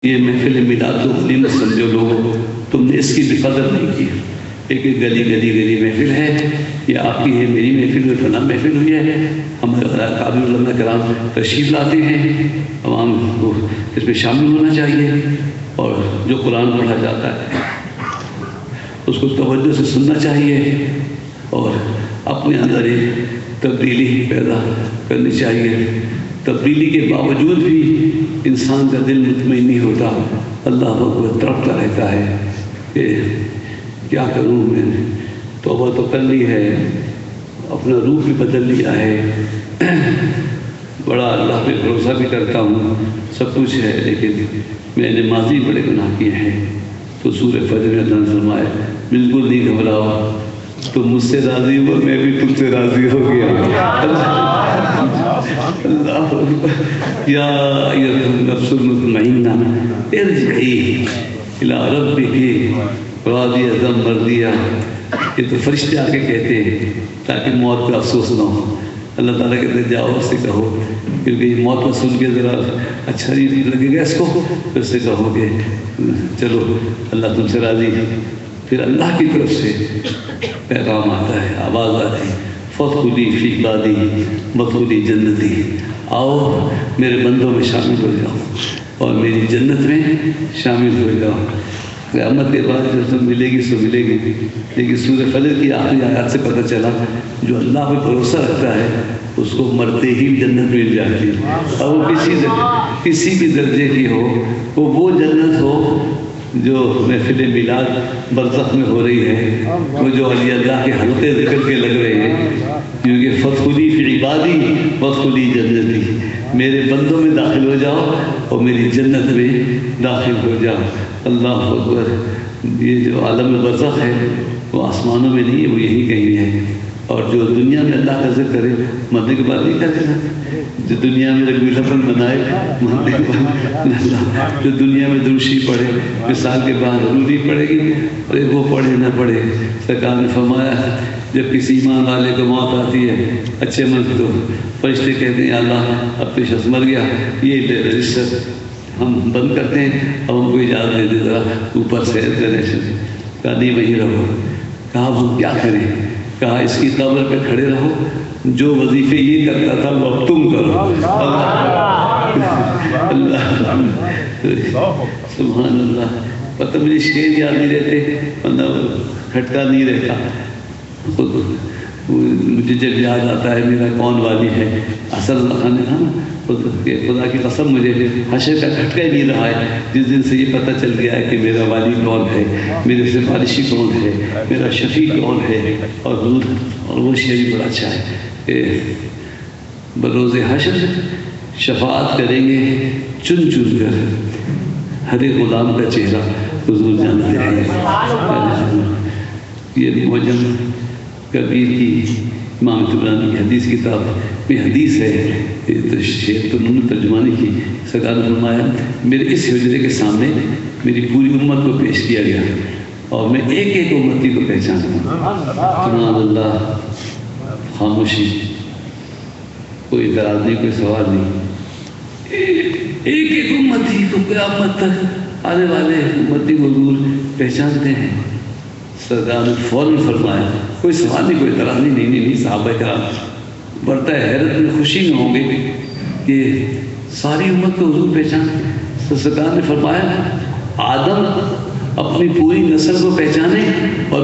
یہ محفل میلاد تو غنیمت سمجھو لوگوں، تم نے اس کی بھی قدر نہیں کی۔ ایک ایک گلی گلی گلی محفل ہے، یہ آپ کی ہے، میری محفل میں فلاں محفل ہوئی ہے، ہمارے قابل علماء کرام تشریف لاتے ہیں، عوام کو اس میں شامل ہونا چاہیے، اور جو قرآن پڑھا جاتا ہے اس کو توجہ سے سننا چاہیے، اور اپنے اندر ایک تبدیلی پیدا کرنی چاہیے۔ تبدیلی کے باوجود بھی انسان کا دل مطمئن نہیں ہوتا، اللہ اکبر تڑپتا رہتا ہے کہ کیا کروں، میں نے توبہ تو کر لی ہے، اپنا روح بھی بدل لیا ہے، بڑا اللہ پہ بھروسہ بھی کرتا ہوں، سب کچھ ہے، لیکن میں نے ماضی بڑے گناہ کیے ہیں۔ تو سورہ فجر میں اللہ نے فرمایا بالکل نہیں گھبراؤ، تم مجھ سے راضی ہو، میں بھی تم سے راضی ہو گیا۔ اللہ یا ایھا النفس المطمئنہ ارجعی الی ربک راضیۃ مرضیہ۔ یہ تو فرشتے آ کے کہتے ہیں تاکہ موت کا افسوس نہ ہو۔ اللہ تعالیٰ کہتے ہیں جاؤ اس سے کہو، کیونکہ یہ موت کو سن کے ذرا اچھا نہیں لگے گا اس کو، پھر سے کہو گے چلو اللہ تم سے راضی ہے۔ پھر اللہ کی طرف سے پیغام آتا ہے، آواز آتی ہے، فادخلی فی عبادی وادخلی جنتی، آؤ میرے بندوں میں شامل ہو جاؤ اور میری جنت میں شامل ہو جاؤ۔ قیامت کے بعد جو سب ملے گی سو ملے گی، لیکن سورہ فجر کی آخری آیات سے پتہ چلا جو اللہ پہ بھروسہ رکھتا ہے اس کو مرتے ہی جنت مل جاتی ہے، اور وہ کسی بھی درجے کی ہو، وہ جنت ہو جو محفل میلاد برزخ میں ہو رہی ہے، وہ جو علی اللہ کے حلقے ذکر کے لگ رہے ہیں، کیونکہ فادخلی فی عبادی وادخلی جنتی، میرے بندوں میں داخل ہو جاؤ اور میری جنت میں داخل ہو جاؤ۔ اللہ اکبر۔ یہ جو عالم برزخ ہے وہ آسمانوں میں نہیں ہے، وہ یہی کہیں ہے، اور جو دنیا میں اللہ کا ذکر کرے مرنے کے بعد نہیں کرے، جو دنیا میں رغبی لفظ بنائے مرنے کے بعد، جو دنیا میں درشی پڑھے مثال کے بعد ضروری پڑے گی، اور وہ پڑھے نہ پڑھے۔ سرکار نے فرمایا جب کسی ایمان والے کو موت آتی ہے اچھے من تو فرشتے کہتے ہیں اللہ اب تو شخص مر گیا، یہ رجسٹر ہم بند کرتے ہیں، اب ہم کو اجازت دے دے ذرا اوپر سیر کرنے سے۔ کہا نہیں وہیں رہو۔ کہا وہ کیا کریں؟ کہا اس کی قبر پہ کھڑے رہو، جو وظیفے یہ کرتا تھا وہ اب تم کرو۔ اللہ سبحان اللہ۔ پتہ مجھے شعر یاد نہیں رہتے، مطلب کھٹکا نہیں رہتا، مجھے جب یاد آتا ہے میرا کون والی ہے، اصل اللہ نے کہا نا خدا کی قسم مجھے حشر کا کھٹکا ہی نہیں رہا ہے جس دن سے یہ پتہ چل گیا ہے کہ میرا والی کون ہے، میرے سفارشی کون ہے، میرا شفیع کون ہے۔ اور وہ شعر بڑا اچھا ہے کہ بروز حشر شفاعت کریں گے چن چن کر، ہر ایک غلام کا چہرہ حضور جانتے ہیں۔ یہ معجم کبیر کی امام طبرانی کی حدیث کتاب میں حدیث ہے، تو شیخ تو انہوں نے ترجمہ نہیں کی۔ سرکار نے فرمایا میرے اس حجرے کے سامنے میری پوری امت کو پیش کیا گیا اور میں ایک ایک امتی کو پہچانتا ہوں۔ سبحان اللہ۔ خاموشی، کوئی اعتراض نہیں، کوئی سوال نہیں، ایک ایک امتی کو قیامت تک آنے والے امتی کو حضور پہچانتے ہیں۔ سرکار نے فوراً فرمایا کوئی سوال نہیں، کوئی اعتراض نہیں، نہیں صحابہ کرام بڑھتا ہے حیرت میں، خوشی میں ہوں گے کہ ساری امت کو حضور پہچانتے ہیں۔ تو سرکار نے فرمایا آدم اپنی پوری نسل کو پہچانے اور